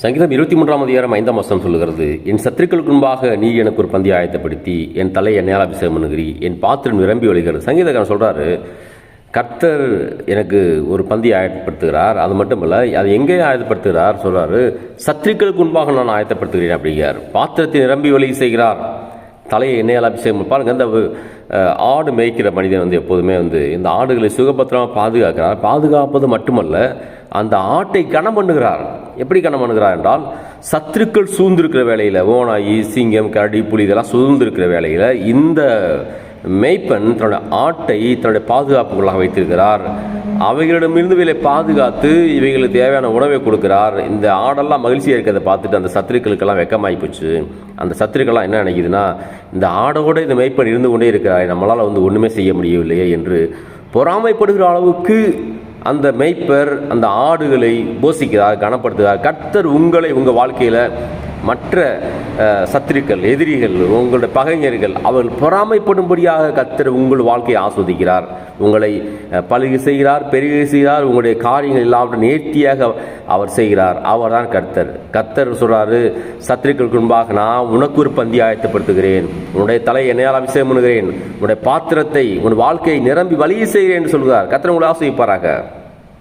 சங்கீதம் 23 அதிகாரம் 5 வசனம் சொல்லுகிறது, என் சத்துருக்களுக்கு முன்பாக நீ எனக்கு ஒரு பந்தி ஆயத்தப்படுத்தி என் தலை எண்ணெயால் அபிஷேகம் பண்ணுகிறீ, என் பாத்திரம் நிரம்பி வழிகிறது. சங்கீதக்காரன் சொல்கிறாரு, கர்த்தர் எனக்கு ஒரு பந்தி ஆயத்தப்படுத்துகிறார். அது மட்டும் இல்லை, அது எங்கே ஆயத்தப்படுத்துகிறார் சொல்கிறாரு, சத்துருக்களுக்கு முன்பாக நான் ஆயத்தப்படுத்துகிறேன் அப்படிங்கிறார். பாத்திரத்தை நிரம்பி வழி செய்கிறார், தலையை எண்ணெயால் அபிஷேகம் பாருங்கள். இந்த ஆடு மேய்க்கிற மனிதன் எப்போதுமே இந்த ஆடுகளை சுகபத்திரமாக பாதுகாக்கிறார். பாதுகாப்பது மட்டுமல்ல, அந்த ஆட்டை கனம் பண்ணுகிறார். எப்படி கனம் பண்ணுகிறார் என்றால், சத்துருக்கள் சூழ்ந்திருக்கிற வேளையில், ஓனாயி, சிங்கம், கரடி, புலி இதெல்லாம் சூழ்ந்திருக்கிற வேளையில் இந்த மேய்ப்பன் தன்னுடைய ஆட்டை தன்னுடைய பாதுகாப்புகளாக வைத்திருக்கிறார். அவைகளிடமிருந்து இவைகளை பாதுகாத்து இவைகளுக்கு தேவையான உணவை கொடுக்கிறார். இந்த ஆடெல்லாம் மகிழ்ச்சியாக இருக்கிறத பார்த்துட்டு அந்த சத்துருக்களுக்கெல்லாம் வெக்கமாகி போச்சு. அந்த சத்துருக்கெல்லாம் என்ன நினைக்குதுன்னா, இந்த ஆடோடு இந்த மேய்ப்பன் இருந்து கொண்டே இருக்கிறார், நம்மளால் ஒன்றுமே செய்ய முடியவில்லையே என்று பொறாமைப்படுகிற அளவுக்கு அந்த மேய்ப்பர் அந்த ஆடுகளை போஷிக்கிறார், கனப்படுத்துகிறார். கர்த்தர் உங்களை உங்கள் வாழ்க்கையில் மற்ற சத்துருக்கள், எதிரிகள், உங்களுடைய பகைஞர்கள் அவர்கள் பொறாமைப்படும்படியாக கர்த்தர் உங்கள் வாழ்க்கையை ஆஸ்வதிக்கிறார். உங்களை பழுகை செய்கிறார், பெருகை செய்கிறார். உங்களுடைய காரியங்கள் எல்லாவற்றையும் நேர்த்தியாக அவர் செய்கிறார். அவர் தான் கர்த்தர். கர்த்தர் சொல்கிறாரு, சத்துருக்களுக்கு முன்பாக நான் உனக்கு ஒரு பந்தி ஆயத்தப்படுத்துகிறேன், உன்னுடைய தலை எண்ணெயால் அபிஷேகம் பண்ணுகிறேன், உன்னுடைய பாத்திரத்தை உன் வாழ்க்கையை நிரம்பி வழியை செய்கிறேன் என்று சொல்கிறார். கர்த்தர் உங்களை ஆசீர்வதிப்பாராக.